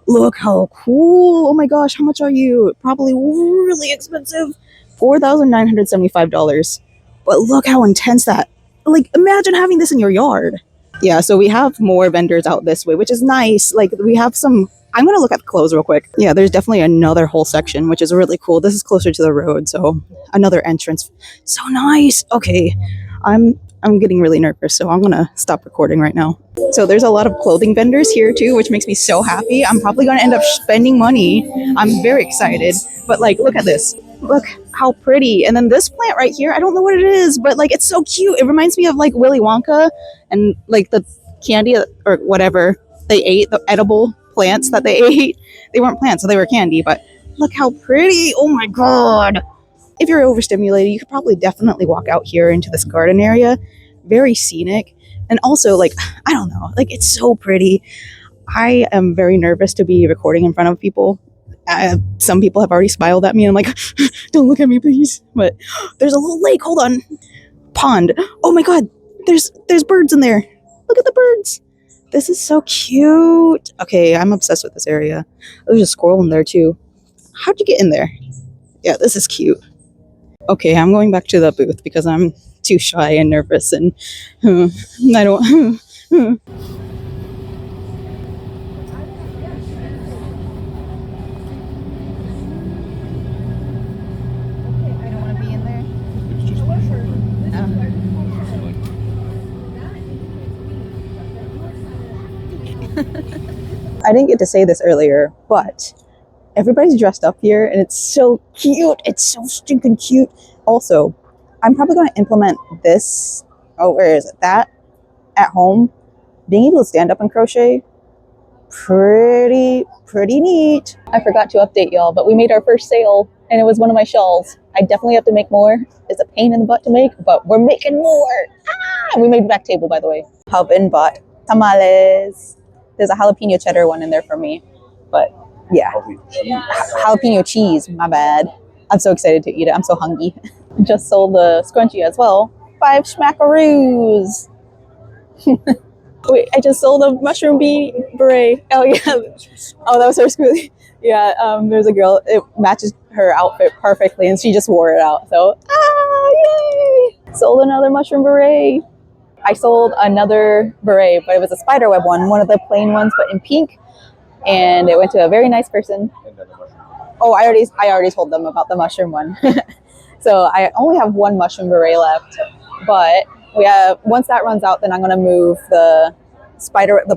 Look how cool. Oh my gosh, how much are you? Probably really expensive. $4,975. But look how intense that. Like, imagine having this in your yard. Yeah, so we have more vendors out this way, which is nice. Like, we have some. I'm going to look at the clothes real quick. Yeah, there's definitely another whole section, which is really cool. This is closer to the road, so another entrance. So nice. Okay, I'm getting really nervous, so I'm going to stop recording right now. So there's a lot of clothing vendors here too, which makes me so happy. I'm probably going to end up spending money. I'm very excited. But like, look at this. Look how pretty. And then this plant right here, I don't know what it is, but like, it's so cute. It reminds me of like Willy Wonka and like the candy or whatever they ate, the edible plants that they ate. They weren't plants, so they were candy, but look how pretty. Oh my God. If you're overstimulated, you could probably definitely walk out here into this garden area. Very scenic. And also, like, I don't know, like, it's so pretty. I am very nervous to be recording in front of people. Some people have already smiled at me, and I'm like, don't look at me, please. But there's a little lake. Hold on. Pond. Oh my God. There's birds in there. Look at the birds. This is so cute. Okay, I'm obsessed with this area. There's a squirrel in there too. How'd you get in there? Yeah, this is cute. Okay, I'm going back to the booth because I'm too shy and nervous, and I don't. I didn't get to say this earlier, but everybody's dressed up here and it's so cute. It's so stinking cute. Also, I'm probably going to implement this. Oh, where is it? That at home. Being able to stand up and crochet. Pretty neat. I forgot to update y'all, but we made our first sale and it was one of my shawls. I definitely have to make more. It's a pain in the butt to make, but we're making more. Ah! We made back table, by the way. Hubin bought tamales. There's a jalapeno cheddar one in there for me, but yeah, jalapeno cheese, my bad. I'm so excited to eat it. I'm so hungry. Just sold the scrunchie as well. 5 schmackaroos. Wait, I just sold a mushroom beret. Oh yeah. Oh, that was her schoolie. Yeah, there's a girl. It matches her outfit perfectly, and she just wore it out. So, yay! Sold another mushroom beret. I sold another beret, but it was a spiderweb one of the plain ones, but in pink. And it went to a very nice person. Oh, I already told them about the mushroom one. So I only have one mushroom beret left, but once that runs out, then I'm gonna move the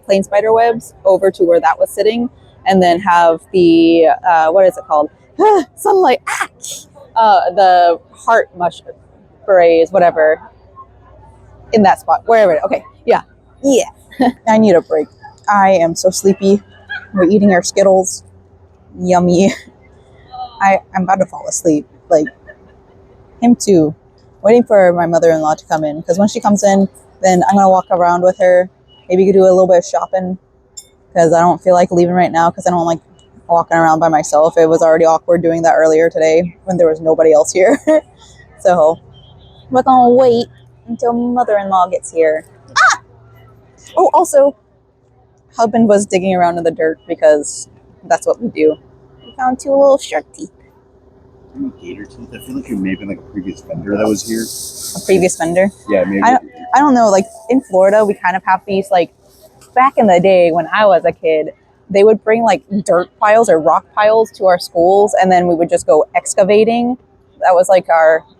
plain spider webs over to where that was sitting, and then have the what is it called? Sunlight. The heart mushroom berets, whatever, in that spot, wherever. Okay, yeah. I need a break. I am so sleepy. We're eating our Skittles. Yummy. I'm about to fall asleep. Like, him too. Waiting for my mother-in-law to come in, because when she comes in, then I'm gonna walk around with her. Maybe do a little bit of shopping, because I don't feel like leaving right now, because I don't like walking around by myself. It was already awkward doing that earlier today when there was nobody else here. So we're gonna wait until mother-in-law gets here. Oh, also, husband was digging around in the dirt because that's what we do. We found 2 little shark teeth. Gator teeth. I feel like you may have been like a previous vendor that was here. A previous vendor? Yeah, maybe. I don't know. Like in Florida, we kind of have these, like, back in the day when I was a kid, they would bring like dirt piles or rock piles to our schools, and then we would just go excavating That was like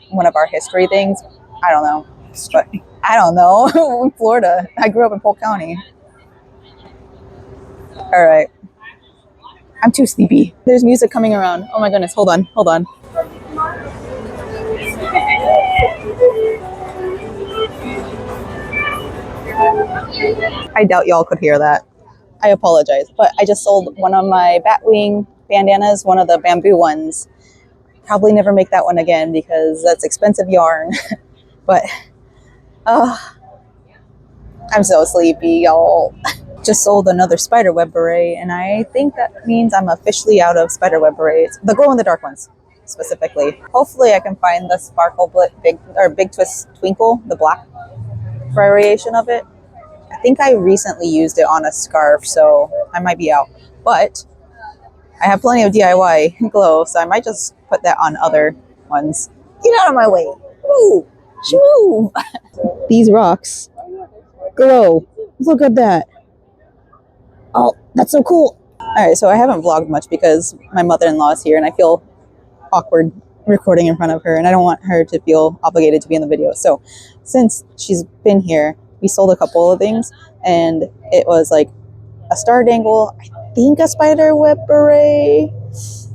one of our history things. I don't know. But I don't know. In Florida. I grew up in Polk County. All right. I'm too sleepy. There's music coming around. Oh my goodness. Hold on. Hold on. I doubt y'all could hear that. I apologize. But I just sold one of my Batwing bandanas, one of the bamboo ones. Probably never make that one again because that's expensive yarn. But I'm so sleepy, y'all. Just sold another spiderweb beret, and I think that means I'm officially out of spiderweb berets. The glow-in-the-dark ones, specifically. Hopefully I can find the sparkle big twist twinkle, the black variation of it. I think I recently used it on a scarf, so I might be out. But I have plenty of DIY glow, so I might just put that on other ones. Get out of my way. Ooh, shoo. These rocks glow. Look at that. Oh, that's so cool. All right, so I haven't vlogged much because my mother-in-law is here and I feel awkward recording in front of her and I don't want her to feel obligated to be in the video. So since she's been here, we sold a couple of things and it was like a star dangle, I think a spider web beret.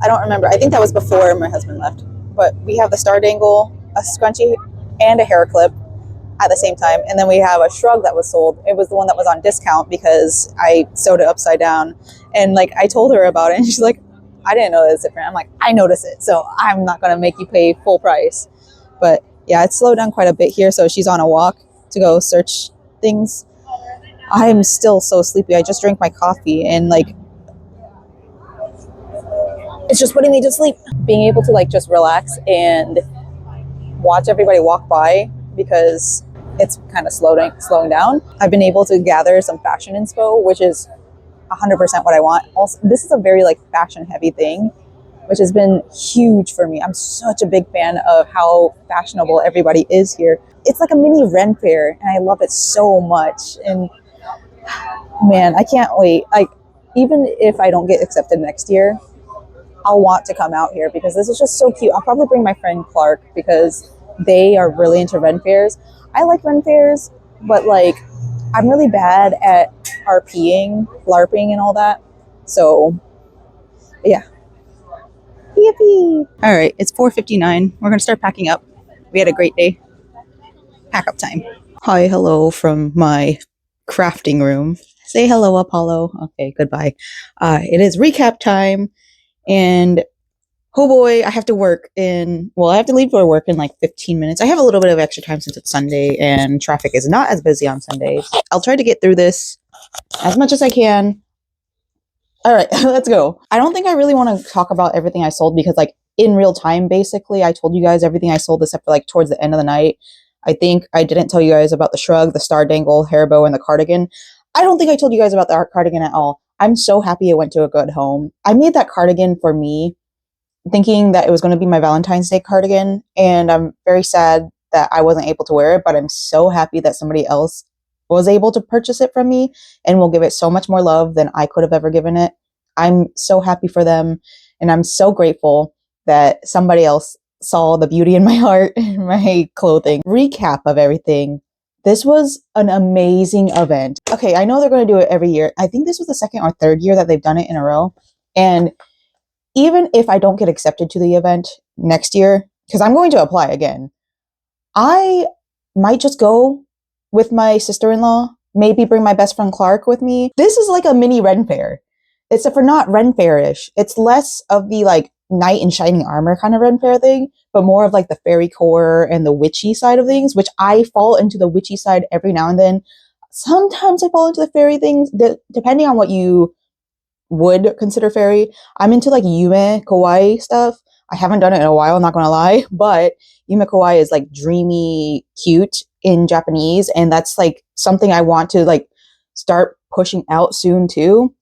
I don't remember. I think that was before my husband left. But we have the star dangle, a scrunchie, and a hair clip at the same time. And then we have a shrug that was sold. It was the one that was on discount because I sewed it upside down. And like I told her about it and she's like, I didn't know it was different. I'm like, I noticed it. So I'm not going to make you pay full price. But yeah, it's slowed down quite a bit here. So she's on a walk to go search things. I'm still so sleepy. I just drank my coffee and like, it's just putting me to sleep. Being able to like just relax and watch everybody walk by because it's kind of slowing down. I've been able to gather some fashion inspo, which is 100% what I want. Also, this is a very like fashion heavy thing, which has been huge for me. I'm such a big fan of how fashionable everybody is here. It's like a mini Ren fair and I love it so much. And man, I can't wait. Like, even if I don't get accepted next year, I'll want to come out here because this is just so cute. I'll probably bring my friend Clark because they are really into Ren fairs. I like Ren fairs, but like I'm really bad at RPing, LARPing and all that. So yeah. Yippee! All right, it's 4:59. We're gonna start packing up. We had a great day. Pack up time. Hi, hello from my crafting room. Say hello, Apollo. Okay, goodbye. It is recap time. And oh boy, I have to I have to leave for work in like 15 minutes. I have a little bit of extra time since it's Sunday and traffic is not as busy on Sundays. I'll try to get through this as much as I can. All right, let's go. I don't think I really want to talk about everything I sold because like in real time, basically, I told you guys everything I sold except for like towards the end of the night. I think I didn't tell you guys about the shrug, the star dangle, hair bow, and the cardigan. I don't think I told you guys about the cardigan at all. I'm so happy it went to a good home. I made that cardigan for me, thinking that it was going to be my Valentine's Day cardigan, and I'm very sad that I wasn't able to wear it, but I'm so happy that somebody else was able to purchase it from me and will give it so much more love than I could have ever given it. I'm so happy for them, and I'm so grateful that somebody else saw the beauty in my heart and my clothing. Recap of everything. This was an amazing event. Okay, I know they're going to do it every year. I think this was the second or third year that they've done it in a row. And even if I don't get accepted to the event next year, because I'm going to apply again, I might just go with my sister-in-law, maybe bring my best friend Clark with me. This is like a mini Ren fair, except for not Ren fair-ish. It's less of the like knight in shining armor kind of Ren fair thing, but more of like the fairy core and the witchy side of things, which I fall into the witchy side every now and then. Sometimes I fall into the fairy things, depending on what you would consider fairy. I'm into like Yume kawaii stuff. I haven't done it in a while, I'm not gonna lie, but Yume kawaii is like dreamy cute in Japanese, and that's like something I want to like start pushing out soon too.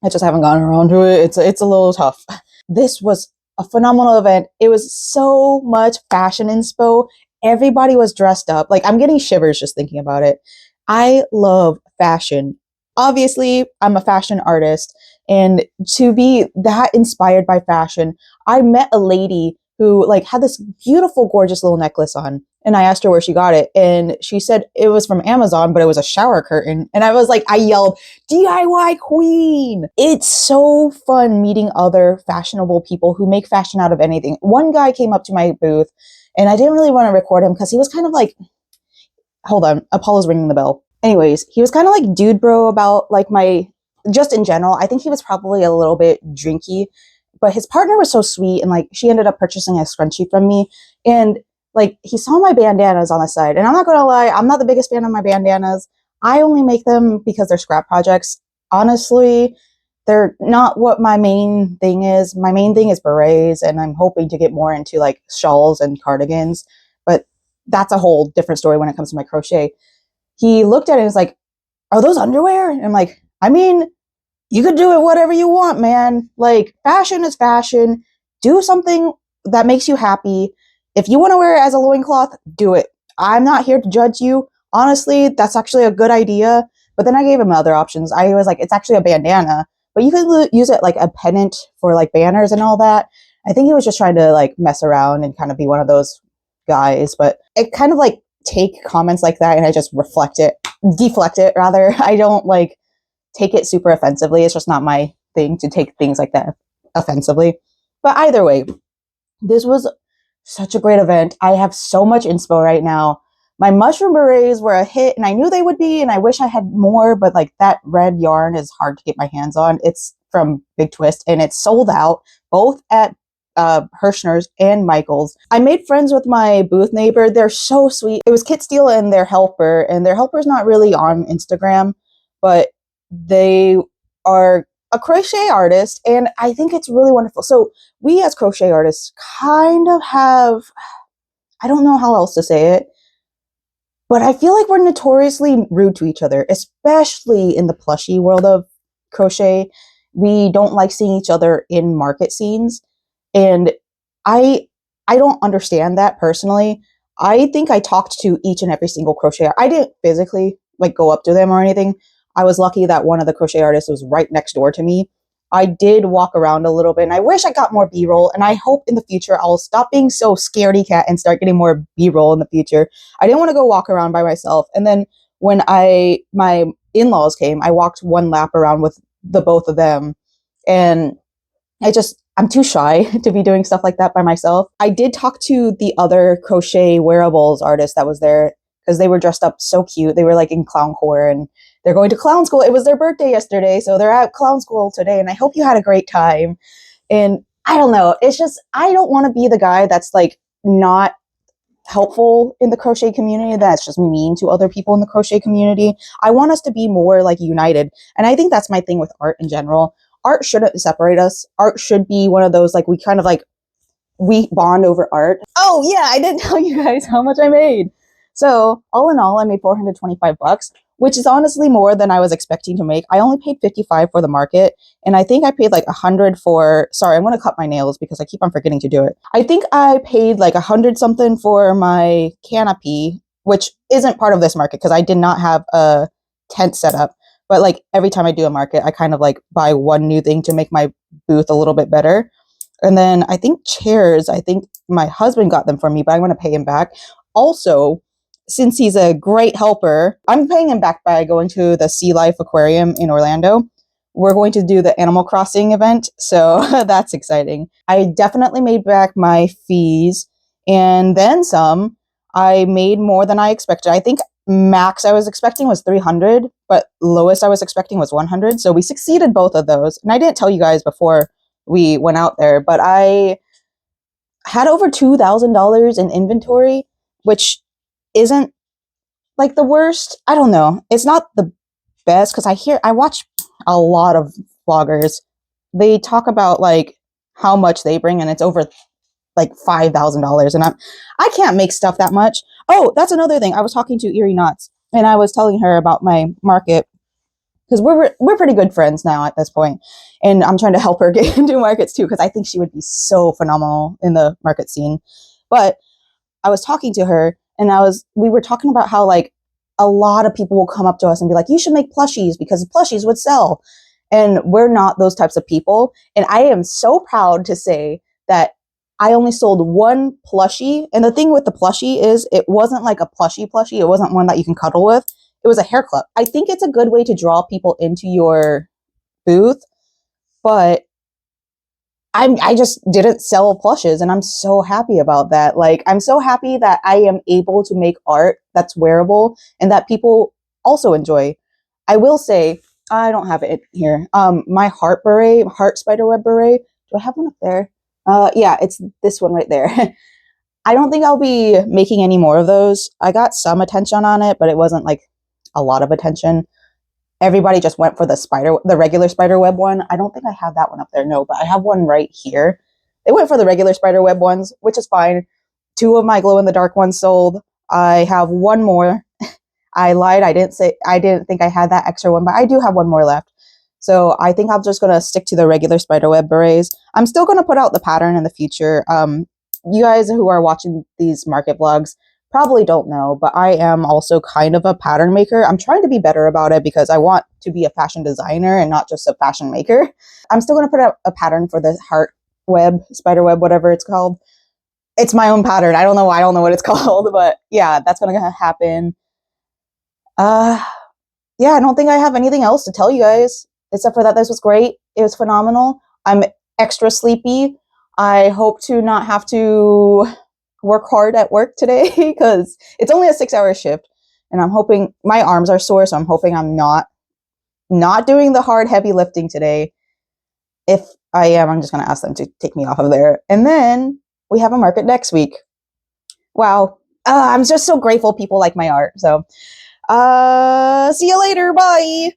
I just haven't gotten around to it. It's a little tough. This was a phenomenal event. It was so much fashion inspo. Everybody was dressed up. Like I'm getting shivers just thinking about it. I love fashion. Obviously, I'm a fashion artist, and to be that inspired by fashion, I met a lady who like had this beautiful, gorgeous little necklace on. And I asked her where she got it. And she said it was from Amazon, but it was a shower curtain. And I was like, I yelled, DIY queen. It's so fun meeting other fashionable people who make fashion out of anything. One guy came up to my booth and I didn't really want to record him because he was kind of like, hold on, Apollo's ringing the bell. Anyways, he was kind of like dude bro about like my, just in general. I think he was probably a little bit drinky, but his partner was so sweet. And like, she ended up purchasing a scrunchie from me. And like, he saw my bandanas on the side. And I'm not going to lie, I'm not the biggest fan of my bandanas. I only make them because they're scrap projects. Honestly, they're not what my main thing is. My main thing is berets, and I'm hoping to get more into like shawls and cardigans. But that's a whole different story when it comes to my crochet. He looked at it and was like, are those underwear? And I'm like, I mean, you could do it whatever you want, man. Like, fashion is fashion. Do something that makes you happy. If you want to wear it as a loincloth, do it. I'm not here to judge you. Honestly, that's actually a good idea. But then I gave him other options. I was like, it's actually a bandana, but you could use it like a pennant for like banners and all that. I think he was just trying to like mess around and kind of be one of those guys, but it kind of like take comments like that and I just deflect it rather. I don't like take it super offensively. It's just not my thing to take things like that offensively. But either way, this was such a great event. I have so much inspo right now. My mushroom berets were a hit and I knew they would be, and I wish I had more, but like that red yarn is hard to get my hands on. It's from Big Twist and it's sold out both at Hirschner's and Michael's. I made friends with my booth neighbor. They're so sweet. It was Kit Steele and their helper's not really on Instagram, but they are a crochet artist, and I think it's really wonderful. So we as crochet artists kind of have, I don't know how else to say it, but I feel like we're notoriously rude to each other, especially in the plushie world of crochet. We don't like seeing each other in market scenes. And I don't understand that personally. I think I talked to each and every single crocheter. I didn't physically like go up to them or anything. I was lucky that one of the crochet artists was right next door to me. I did walk around a little bit and I wish I got more B-roll, and I hope in the future I'll stop being so scaredy cat and start getting more B-roll in the future. I didn't want to go walk around by myself. And then when my in-laws came, I walked one lap around with the both of them, and I'm too shy to be doing stuff like that by myself. I did talk to the other crochet wearables artist that was there because they were dressed up so cute. They were like in clowncore and they're going to clown school. It was their birthday yesterday, so they're at clown school today, and I hope you had a great time. And I don't know, it's just, I don't want to be the guy that's like not helpful in the crochet community, that's just mean to other people in the crochet community. I want us to be more like united. And I think that's my thing with art in general. Art shouldn't separate us. Art should be one of those, like, we kind of like, we bond over art. Oh yeah, I didn't tell you guys how much I made. So all in all, I made $425, which is honestly more than I was expecting to make. I only paid $55 for the market, and I think I paid like $100 for, sorry, I'm going to cut my nails because I keep on forgetting to do it. I think I paid like $100 something for my canopy, which isn't part of this market because I did not have a tent set up. But like every time I do a market, I kind of like buy one new thing to make my booth a little bit better. And then I think chairs, I think my husband got them for me, but I'm going to pay him back. Also, since he's a great helper, I'm paying him back by going to the Sea Life Aquarium in Orlando. We're going to do the Animal Crossing event, so that's exciting. I definitely made back my fees and then some. I made more than I expected. I think max I was expecting was 300, but lowest I was expecting was 100. So we succeeded both of those. And I didn't tell you guys before we went out there, but I had over $2,000 in inventory, which isn't like the worst. I don't know. It's not the best because I watch a lot of vloggers. They talk about like how much they bring, and it's over like $5,000, and I can't make stuff that much. Oh, that's another thing. I was talking to Erie Knots, and I was telling her about my market because we're pretty good friends now at this point, and I'm trying to help her get into markets too because I think she would be so phenomenal in the market scene. But I was talking to her, and we were talking about how like a lot of people will come up to us and be like, "You should make plushies because plushies would sell," and we're not those types of people. And I am so proud to say that I only sold one plushie. And the thing with the plushie is it wasn't like a plushie. It wasn't one that you can cuddle with. It was a hair clip. I think it's a good way to draw people into your booth, but I just didn't sell plushes, and I'm so happy about that. Like, I'm so happy that I am able to make art that's wearable and that people also enjoy. I will say, I don't have it here. My heart beret, heart spiderweb beret. Do I have one up there? Yeah, it's this one right there. I don't think I'll be making any more of those. I got some attention on it, but it wasn't like a lot of attention. Everybody just went for the regular spider web one. I don't think I have that one up there. No, but I have one right here. They went for the regular spider web ones, which is fine. 2 of my glow in the dark ones sold. I have one more. I lied. I didn't think I had that extra one, but I do have one more left. So I think I'm just gonna stick to the regular spiderweb berets. I'm still gonna put out the pattern in the future. You guys who are watching these market vlogs probably don't know, but I am also kind of a pattern maker. I'm trying to be better about it because I want to be a fashion designer and not just a fashion maker. I'm still going to put out a pattern for the heart web, spider web, whatever it's called. It's my own pattern. I don't know what it's called, but yeah, that's going to happen. Yeah, I don't think I have anything else to tell you guys except for that this was great. It was phenomenal. I'm extra sleepy. I hope to not have to work hard at work today because it's only a 6-hour shift, and I'm hoping my arms are sore, so I'm hoping I'm not doing the hard heavy lifting today. If I am, I'm just going to ask them to take me off of there, and then we have a market next week. Wow. I'm just so grateful people like my art. So see you later. Bye.